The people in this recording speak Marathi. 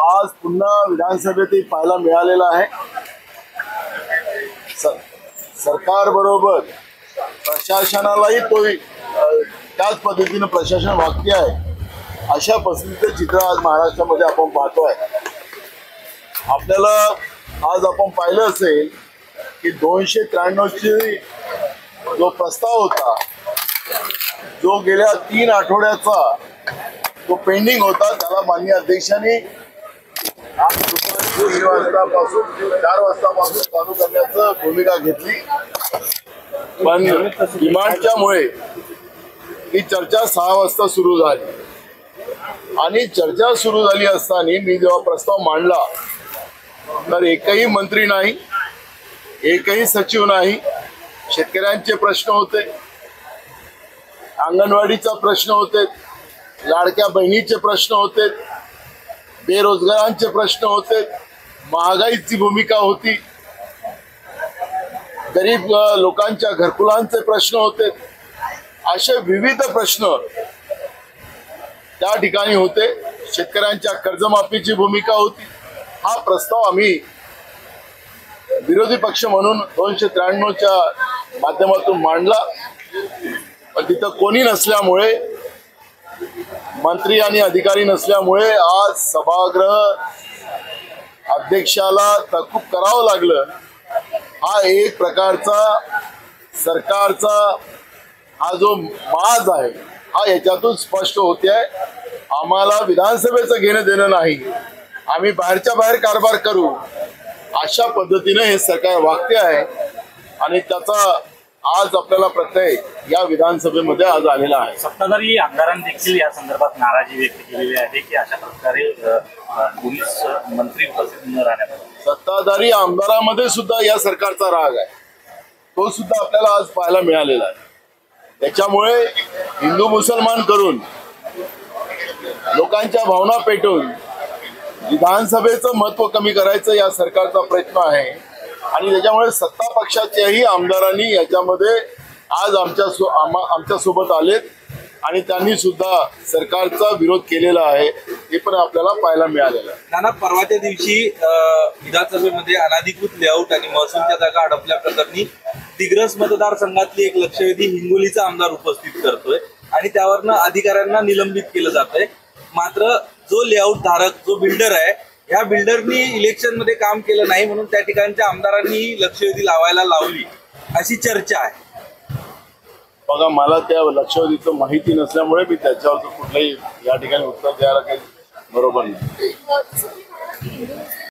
आज पुन्हा विधानसभेत पाहायला मिळालेला आहे। सरकार बरोबर प्रशासनालाही तो त्याच पद्धतीने प्रशासन वागते आहे। अशा परिस्थितीचे चित्र आज महाराष्ट्रामध्ये आपण पाहतोय। आपल्याला आज आपण पाहिलं असेल की 293 जो प्रस्ताव होता, जो गेल्या 3 आठवड्याचा तो पेंडिंग होता, त्याला माननीय अध्यक्षांनी आज दुपारी 4 वाजतापासून चालू करण्याचं भूमिका घेतली। पण डिमांडच्यामुळे ही चर्चा 6 वाजता सुरू झाली आणि चर्चा सुरू झाली असताना मी जेव्हा प्रस्ताव मांडला तर एकही मंत्री नाही, एकही सचिव नाही। शेतकऱ्यांचे प्रश्न होते, अंगणवाडीचा प्रश्न होते, लाडक्या बहिणीचे प्रश्न होते, बेरोजगारांचे प्रश्न होते, महागाईची भूमिका होती, गरीब लोकांच्या घरकुलांचे प्रश्न होते। असे विविध प्रश्न त्या ठिकाणी होते। शेतकऱ्यांच्या कर्जमाफीची भूमिका होती। हा प्रस्ताव आम्ही विरोधी पक्ष म्हणून 293च्या माध्यमातून मांडला, पण तिथं कोणी नसल्यामुळे, मंत्री आणि अधिकारी नसल्यामुळे आज सभागृह अध्यक्षाला तहकूब करावं लागलं। हा एक प्रकारचा सरकारचा हा जो माज आहे हा याच्यातून स्पष्ट होते आहे। आम्हाला विधानसभेचं घेणं देणं नाही, आम्ही बाहेरच्या बाहेर कारभार करू, अशा पद्धतीने हे सरकार वागते आहे आणि त्याचा आज आपल्याला प्रत्यय या विधानसभेमध्ये आज आलेला आहे। सत्ताधारी आमदारांनी देखील या संदर्भात नाराजी व्यक्त केलेली आहे की अशा प्रकारे पोलीस मंत्री उपस्थित न राहण्यात। सत्ताधारी आमदारांमध्ये सुद्धा या सरकारचा राग आहे, तो सुद्धा आपल्याला आज पाहायला मिळालेला आहे। त्याच्यामुळे हिंदू मुसलमान करून लोकांच्या भावना पेटून विधानसभेचं महत्व कमी करायचं या सरकारचा प्रयत्न आहे आणि त्याच्यामुळे सत्ता पक्षाच्याही आमदारांनी याच्यामध्ये आज आमच्या सोबत आलेत आणि त्यांनी सुद्धा सरकारचा विरोध केलेला आहे, हे पण आपल्याला पाहायला मिळालेलं आहे। नाना, परवाच्या दिवशी विधानसभेमध्ये अनाधिकृत लेआउट आणि महसूलच्या जागा अडपल्या प्रकरणी दिग्रस मतदारसंघातली एक लक्षवेधी हिंगोलीचा आमदार उपस्थित करतोय आणि त्यावरनं अधिकाऱ्यांना निलंबित केलं जातंय। मात्र जो लेआउट धारक, जो बिल्डर आहे, ह्या बिल्डरनी इलेक्शन मध्ये काम केलं नाही म्हणून त्या ठिकाणच्या आमदारांनी लक्षवेधी लावायला लावली, अशी चर्चा आहे। बघा, मला त्या लक्षवेधीचं माहिती नसल्यामुळे मी त्याच्यावर कुठलंही या ठिकाणी उत्तर द्यायला काही बरोबर नाही।